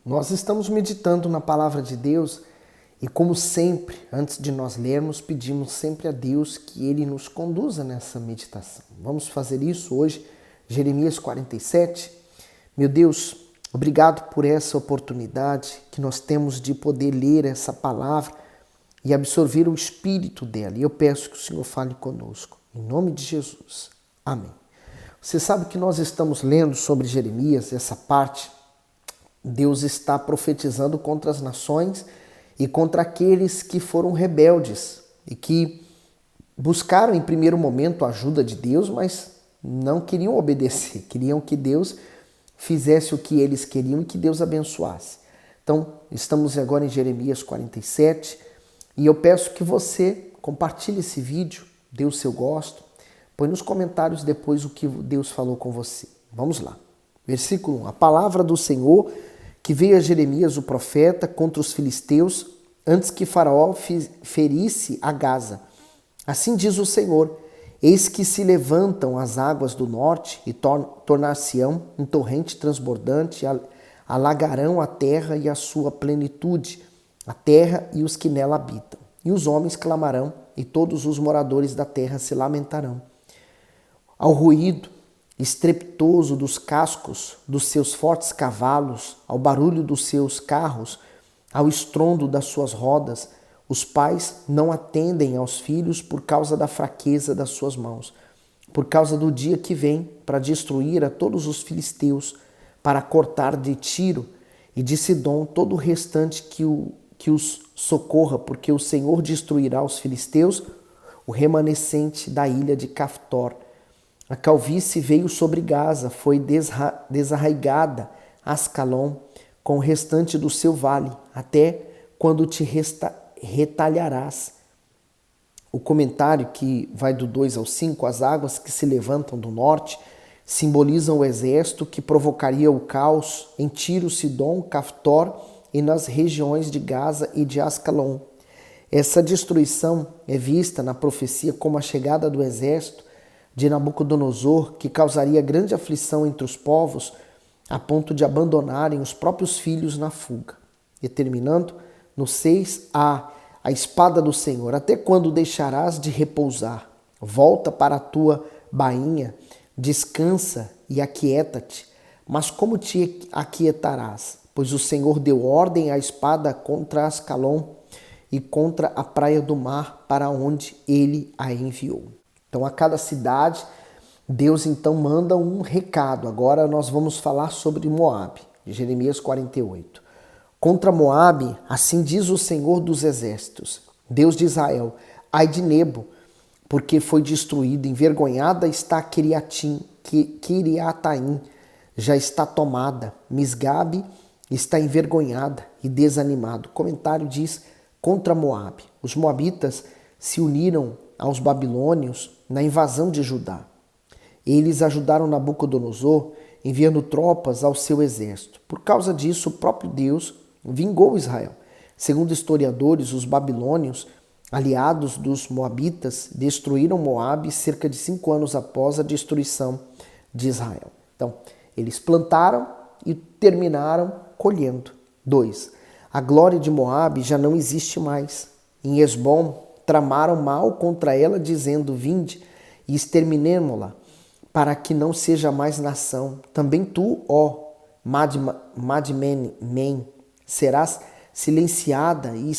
Nós estamos meditando na palavra de Deus e, como sempre, antes de nós lermos, pedimos sempre a Deus que Ele nos conduza nessa meditação. Vamos fazer isso hoje, Jeremias 47. Meu Deus, obrigado por essa oportunidade que nós temos de poder ler essa palavra e absorver o espírito dela. E eu peço que o Senhor fale conosco. Em nome de Jesus. Amém. Você sabe que nós estamos lendo sobre Jeremias, essa parte. Deus está profetizando contra as nações e contra aqueles que foram rebeldes e que buscaram em primeiro momento a ajuda de Deus, mas não queriam obedecer, queriam que Deus fizesse o que eles queriam e que Deus abençoasse. Então, estamos agora em Jeremias 47 e eu peço que você compartilhe esse vídeo, dê o seu gosto, põe nos comentários depois o que Deus falou com você. Vamos lá. Versículo 1. A palavra do Senhor que veio a Jeremias, o profeta, contra os filisteus, antes que Faraó ferisse a Gaza. Assim diz o Senhor: eis que se levantam as águas do norte e tornar-se-ão em torrente transbordante, alagarão a terra e a sua plenitude, a terra e os que nela habitam. E os homens clamarão, e todos os moradores da terra se lamentarão. Ao ruído estrepitoso dos cascos dos seus fortes cavalos, ao barulho dos seus carros, ao estrondo das suas rodas, os pais não atendem aos filhos por causa da fraqueza das suas mãos, por causa do dia que vem para destruir a todos os filisteus, para cortar de Tiro e de Sidom todo o restante que os socorra, porque o Senhor destruirá os filisteus, o remanescente da ilha de Caftor. A calvície veio sobre Gaza, foi desarraigada Ascalon, com o restante do seu vale, até quando te retalharás. O comentário que vai do 2 ao 5, as águas que se levantam do norte, simbolizam o exército que provocaria o caos em Tiro, Sidom, Caftor e nas regiões de Gaza e de Ascalon. Essa destruição é vista na profecia como a chegada do exército de Nabucodonosor, que causaria grande aflição entre os povos, a ponto de abandonarem os próprios filhos na fuga. E terminando, no 6, a espada do Senhor. Até quando deixarás de repousar? Volta para a tua bainha, descansa e aquieta-te. Mas como te aquietarás? Pois o Senhor deu ordem à espada contra Ascalon e contra a praia do mar, para onde ele a enviou. Então, a cada cidade, Deus então manda um recado. Agora nós vamos falar sobre Moabe, Jeremias 48. Contra Moabe, assim diz o Senhor dos Exércitos, Deus de Israel: ai de Nebo, porque foi destruído, envergonhada está Kiriataim, já está tomada. Misgabe está envergonhada e desanimado. O comentário diz: contra Moabe. Os moabitas se uniram aos babilônios na invasão de Judá. Eles ajudaram Nabucodonosor enviando tropas ao seu exército. Por causa disso, o próprio Deus vingou Israel. Segundo historiadores, os babilônios, aliados dos moabitas, destruíram Moabe cerca de 5 anos após a destruição de Israel. Então, eles plantaram e terminaram colhendo. 2. A glória de Moabe já não existe mais. Em Esbom, tramaram mal contra ela, dizendo: vinde e exterminemo-la, para que não seja mais nação. Também tu, ó Madmen, serás silenciada e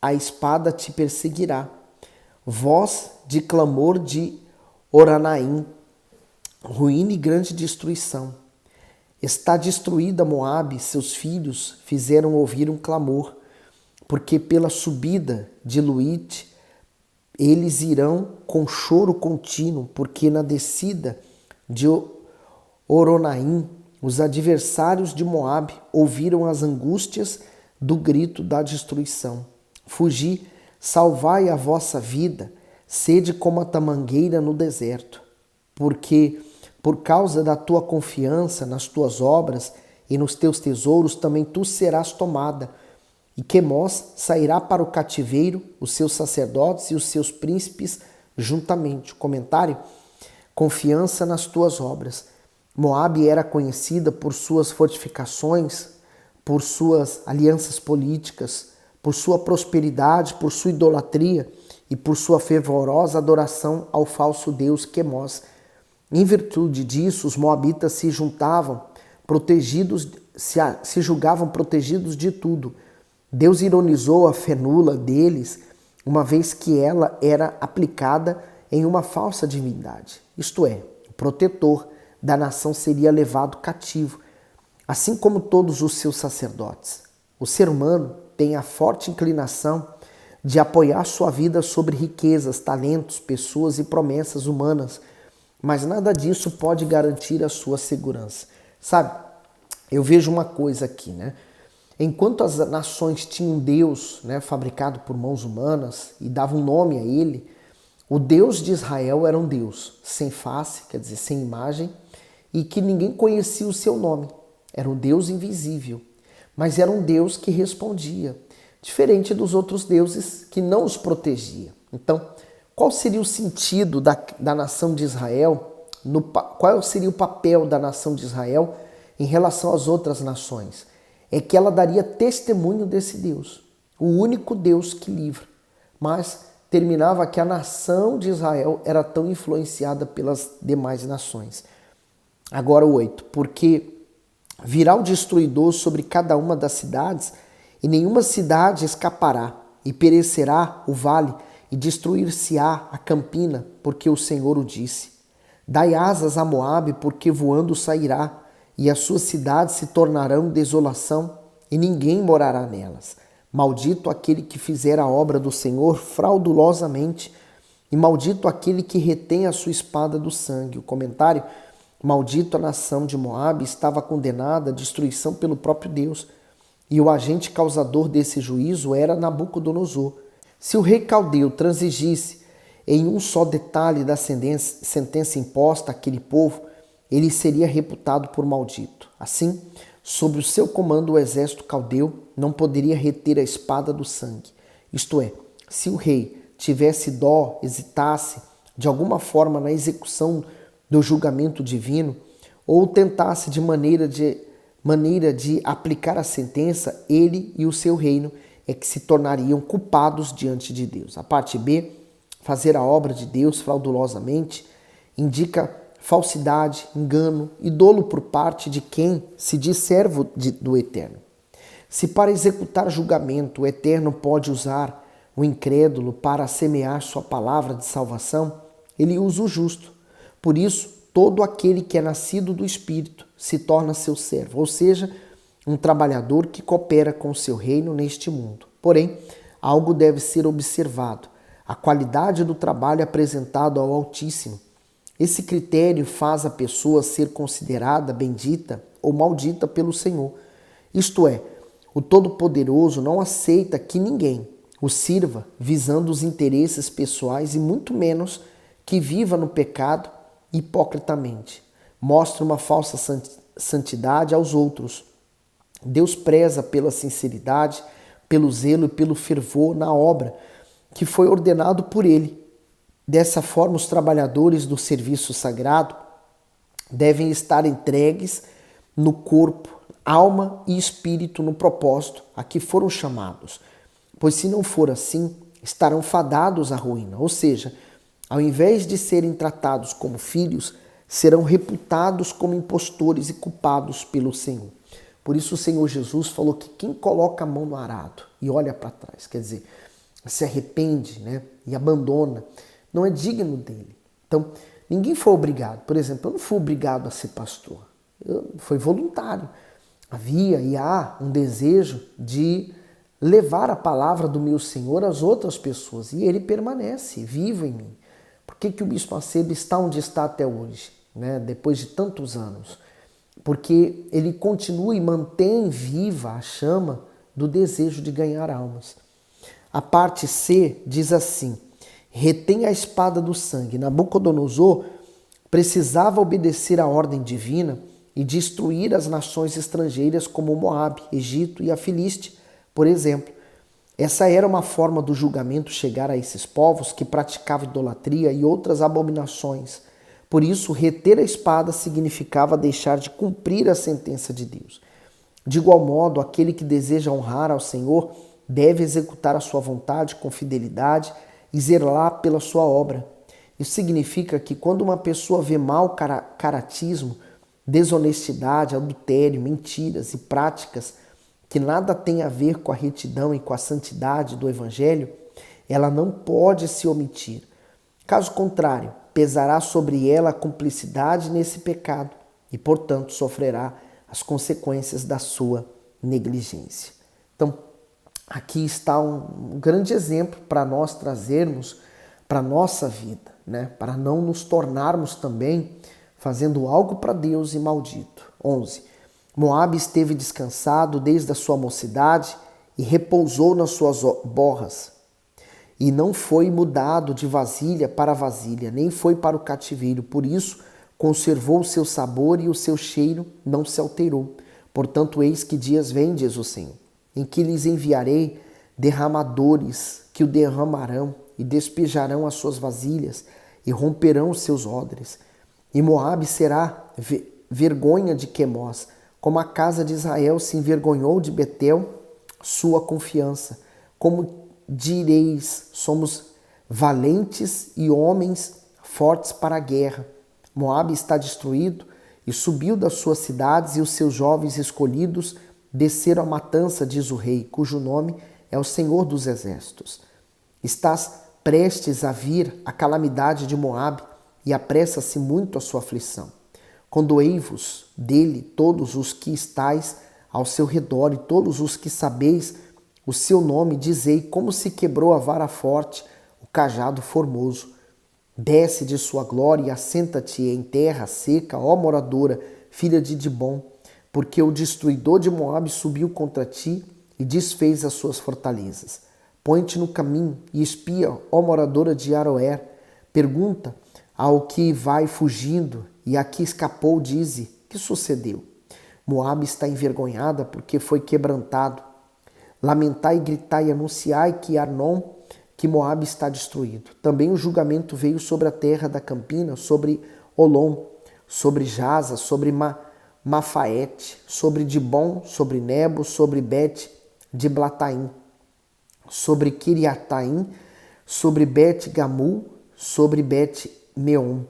a espada te perseguirá. Voz de clamor de Oranaim, ruína e grande destruição. Está destruída Moabe, seus filhos fizeram ouvir um clamor, porque pela subida de Luite eles irão com choro contínuo, porque na descida de Oronaim os adversários de Moabe ouviram as angústias do grito da destruição. Fugi, salvai a vossa vida, sede como a tamangueira no deserto, porque por causa da tua confiança nas tuas obras e nos teus tesouros também tu serás tomada. E Quemós sairá para o cativeiro, os seus sacerdotes e os seus príncipes juntamente. O comentário: confiança nas tuas obras. Moabe era conhecida por suas fortificações, por suas alianças políticas, por sua prosperidade, por sua idolatria e por sua fervorosa adoração ao falso deus Quemós. Em virtude disso, os moabitas se juntavam protegidos, se julgavam protegidos de tudo. Deus ironizou a fé nula deles, uma vez que ela era aplicada em uma falsa divindade. Isto é, o protetor da nação seria levado cativo, assim como todos os seus sacerdotes. O ser humano tem a forte inclinação de apoiar sua vida sobre riquezas, talentos, pessoas e promessas humanas, mas nada disso pode garantir a sua segurança. Sabe, eu vejo uma coisa aqui, né? Enquanto as nações tinham um Deus, né, fabricado por mãos humanas e davam um nome a ele, o Deus de Israel era um Deus sem face, quer dizer, sem imagem, e que ninguém conhecia o seu nome. Era um Deus invisível, mas era um Deus que respondia, diferente dos outros deuses que não os protegia. Então, qual seria o sentido da nação de Israel? Qual seria o papel da nação de Israel em relação às outras nações? É que ela daria testemunho desse Deus, o único Deus que livra. Mas terminava que a nação de Israel era tão influenciada pelas demais nações. Agora o 8. Porque virá o destruidor sobre cada uma das cidades, e nenhuma cidade escapará, e perecerá o vale, e destruir-se-á a campina, porque o Senhor o disse. Dai asas a Moabe, porque voando sairá, e as suas cidades se tornarão desolação, e ninguém morará nelas. Maldito aquele que fizer a obra do Senhor fraudulosamente, e maldito aquele que retém a sua espada do sangue. O comentário: maldito a nação de Moabe, estava condenada à destruição pelo próprio Deus, e o agente causador desse juízo era Nabucodonosor. Se o rei caldeu transigisse em um só detalhe da sentença imposta àquele povo, ele seria reputado por maldito. Assim, sob o seu comando, o exército caldeu não poderia reter a espada do sangue. Isto é, se o rei tivesse dó, hesitasse de alguma forma na execução do julgamento divino, ou tentasse de maneira de aplicar a sentença, ele e o seu reino é que se tornariam culpados diante de Deus. A parte B, fazer a obra de Deus fraudulosamente, indica falsidade, engano e dolo por parte de quem se diz servo do Eterno. Se para executar julgamento o Eterno pode usar o incrédulo para semear sua palavra de salvação, ele usa o justo. Por isso, todo aquele que é nascido do Espírito se torna seu servo, ou seja, um trabalhador que coopera com o seu reino neste mundo. Porém, algo deve ser observado: a qualidade do trabalho apresentado ao Altíssimo. Esse critério faz a pessoa ser considerada bendita ou maldita pelo Senhor. Isto é, o Todo-Poderoso não aceita que ninguém o sirva visando os interesses pessoais e muito menos que viva no pecado hipocritamente. Mostra uma falsa santidade aos outros. Deus preza pela sinceridade, pelo zelo e pelo fervor na obra que foi ordenado por Ele. Dessa forma, os trabalhadores do serviço sagrado devem estar entregues no corpo, alma e espírito no propósito a que foram chamados, pois se não for assim, estarão fadados à ruína, ou seja, ao invés de serem tratados como filhos, serão reputados como impostores e culpados pelo Senhor. Por isso o Senhor Jesus falou que quem coloca a mão no arado e olha para trás, quer dizer, se arrepende, né, e abandona, não é digno dele. Então, ninguém foi obrigado. Por exemplo, eu não fui obrigado a ser pastor. Foi voluntário. Havia e há um desejo de levar a palavra do meu Senhor às outras pessoas. E ele permanece vivo em mim. Por que o Bispo Macedo está onde está até hoje, né, depois de tantos anos? Porque ele continua e mantém viva a chama do desejo de ganhar almas. A parte C diz assim: retém a espada do sangue. Nabucodonosor precisava obedecer à ordem divina e destruir as nações estrangeiras como Moabe, Egito e a Filiste, por exemplo. Essa era uma forma do julgamento chegar a esses povos que praticavam idolatria e outras abominações. Por isso, reter a espada significava deixar de cumprir a sentença de Deus. De igual modo, aquele que deseja honrar ao Senhor deve executar a sua vontade com fidelidade e zelar pela sua obra. Isso significa que quando uma pessoa vê mau caratismo, desonestidade, adultério, mentiras e práticas que nada têm a ver com a retidão e com a santidade do Evangelho, ela não pode se omitir. Caso contrário, pesará sobre ela a cumplicidade nesse pecado e, portanto, sofrerá as consequências da sua negligência. Então, aqui está um grande exemplo para nós trazermos para a nossa vida, né? Para não nos tornarmos também fazendo algo para Deus e maldito. 11. Moabe esteve descansado desde a sua mocidade e repousou nas suas borras. E não foi mudado de vasilha para vasilha, nem foi para o cativeiro. Por isso, conservou o seu sabor e o seu cheiro não se alterou. Portanto, eis que dias vêm, diz o Senhor, em que lhes enviarei derramadores que o derramarão e despejarão as suas vasilhas e romperão os seus odres. E Moabe será vergonha de Quemós, como a casa de Israel se envergonhou de Betel, sua confiança. Como direis, somos valentes e homens fortes para a guerra. Moabe está destruído e subiu das suas cidades, e os seus jovens escolhidos desceram à matança, diz o rei, cujo nome é o Senhor dos Exércitos. Estás prestes a vir a calamidade de Moabe, e apressa-se muito a sua aflição. Condoei-vos dele todos os que estáis ao seu redor, e todos os que sabeis o seu nome, dizei como se quebrou a vara forte, o cajado formoso. Desce de sua glória e assenta-te em terra seca, ó moradora, filha de Dibom, porque o destruidor de Moabe subiu contra ti e desfez as suas fortalezas. Põe-te no caminho e espia, ó moradora de Aroer. Pergunta ao que vai fugindo e a que escapou, dize, que sucedeu? Moabe está envergonhada porque foi quebrantado. Lamentai, gritai e anunciai que Arnon, que Moabe está destruído. Também o julgamento veio sobre a terra da campina, sobre Olom, sobre Jaza, sobre Mafaete, sobre Dibom, sobre Nebo, sobre Bet de Blataim, sobre Kiriataim, sobre Bet Gamul, sobre Bet Meon,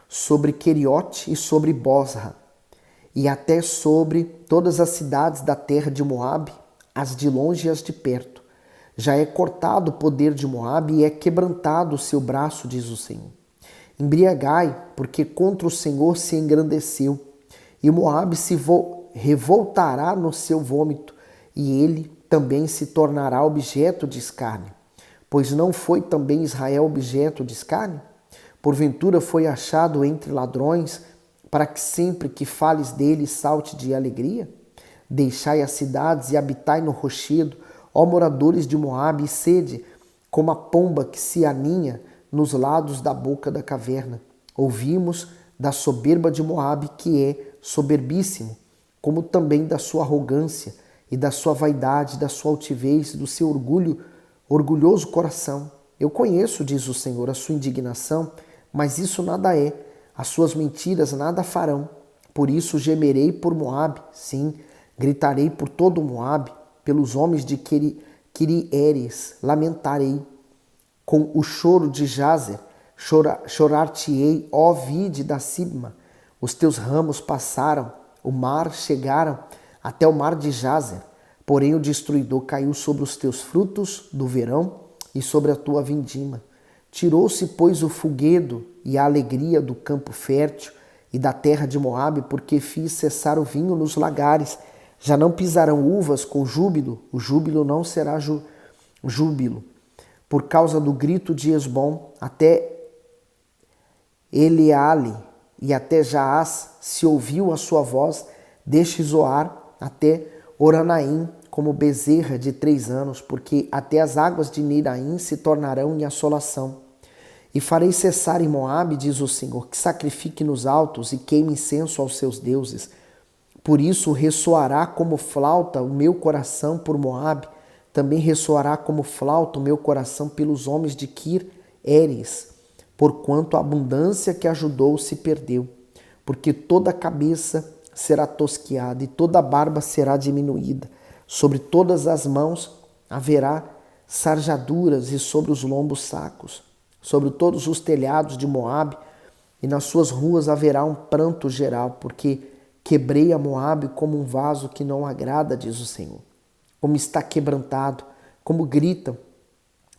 sobre Queriote e sobre Bosra, e até sobre todas as cidades da terra de Moabe, as de longe e as de perto. Já é cortado o poder de Moabe e é quebrantado o seu braço, diz o Senhor. Embriagai, porque contra o Senhor se engrandeceu, e Moabe se revoltará no seu vômito, e ele também se tornará objeto de escárnio. Pois não foi também Israel objeto de escárnio? Porventura foi achado entre ladrões, para que sempre que fales dele salte de alegria? Deixai as cidades e habitai no rochedo, ó moradores de Moabe, e sede como a pomba que se aninha nos lados da boca da caverna. Ouvimos da soberba de Moabe, que é soberbíssimo, como também da sua arrogância e da sua vaidade, da sua altivez, do seu orgulhoso coração. Eu conheço, diz o Senhor, a sua indignação, mas isso nada é. As suas mentiras nada farão. Por isso gemerei por Moabe, sim, gritarei por todo Moabe, pelos homens de Quirieres, lamentarei. Com o choro de Jazer, chorar-te-ei, ó vide da Sibma. Os teus ramos passaram, o mar chegaram até o mar de Jazer. Porém o destruidor caiu sobre os teus frutos do verão e sobre a tua vindima. Tirou-se, pois, o fulguedo e a alegria do campo fértil e da terra de Moabe, porque fiz cessar o vinho nos lagares. Já não pisarão uvas com júbilo, o júbilo não será júbilo. Por causa do grito de Esbom, até Eleale e até Jaás se ouviu a sua voz, desde Zoar até Oranaim, como bezerra de 3 anos, porque até as águas de Niraim se tornarão em assolação. E farei cessar em Moabe, diz o Senhor, que sacrifique nos altos e queime incenso aos seus deuses. Por isso ressoará como flauta o meu coração por Moabe, também ressoará como flauta o meu coração pelos homens de Kir-Eres, porquanto a abundância que ajudou se perdeu, porque toda a cabeça será tosquiada e toda a barba será diminuída. Sobre todas as mãos haverá sarjaduras e sobre os lombos sacos. Sobre todos os telhados de Moabe e nas suas ruas haverá um pranto geral, porque quebrei a Moabe como um vaso que não agrada, diz o Senhor. Como está quebrantado, como gritam,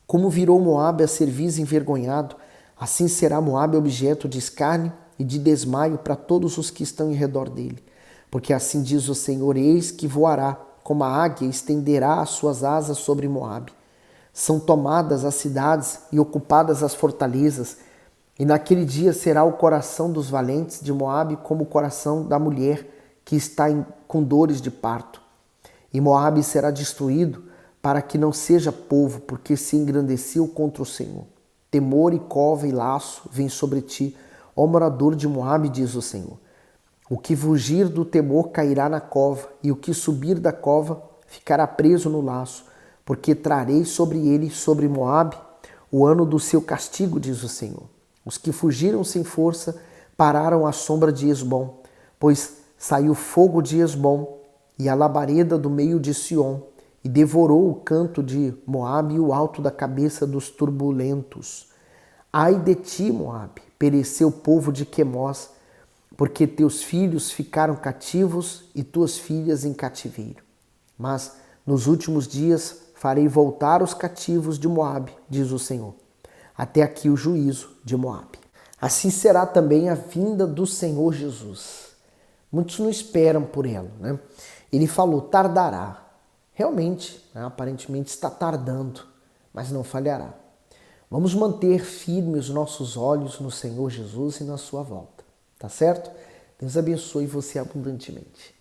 como virou Moabe a cerviz envergonhado, assim será Moabe objeto de escárnio e de desmaio para todos os que estão em redor dele. Porque assim diz o Senhor, eis que voará, como a águia estenderá as suas asas sobre Moabe. São tomadas as cidades e ocupadas as fortalezas, e naquele dia será o coração dos valentes de Moabe como o coração da mulher que está com dores de parto. E Moabe será destruído para que não seja povo, porque se engrandeceu contra o Senhor. Temor e cova e laço vêm sobre ti, ó morador de Moabe, diz o Senhor. O que fugir do temor cairá na cova, e o que subir da cova ficará preso no laço, porque trarei sobre ele, sobre Moabe, o ano do seu castigo, diz o Senhor. Os que fugiram sem força pararam à sombra de Esbom, pois saiu fogo de Esbom e a labareda do meio de Sion, e devorou o canto de Moabe e o alto da cabeça dos turbulentos. Ai de ti, Moabe, pereceu o povo de Quemós, porque teus filhos ficaram cativos e tuas filhas em cativeiro. Mas nos últimos dias farei voltar os cativos de Moabe, diz o Senhor. Até aqui o juízo de Moabe. Assim será também a vinda do Senhor Jesus. Muitos não esperam por ela, né? Ele falou, tardará. Realmente, né, aparentemente está tardando, mas não falhará. Vamos manter firmes os nossos olhos no Senhor Jesus e na sua volta. Tá certo? Deus abençoe você abundantemente.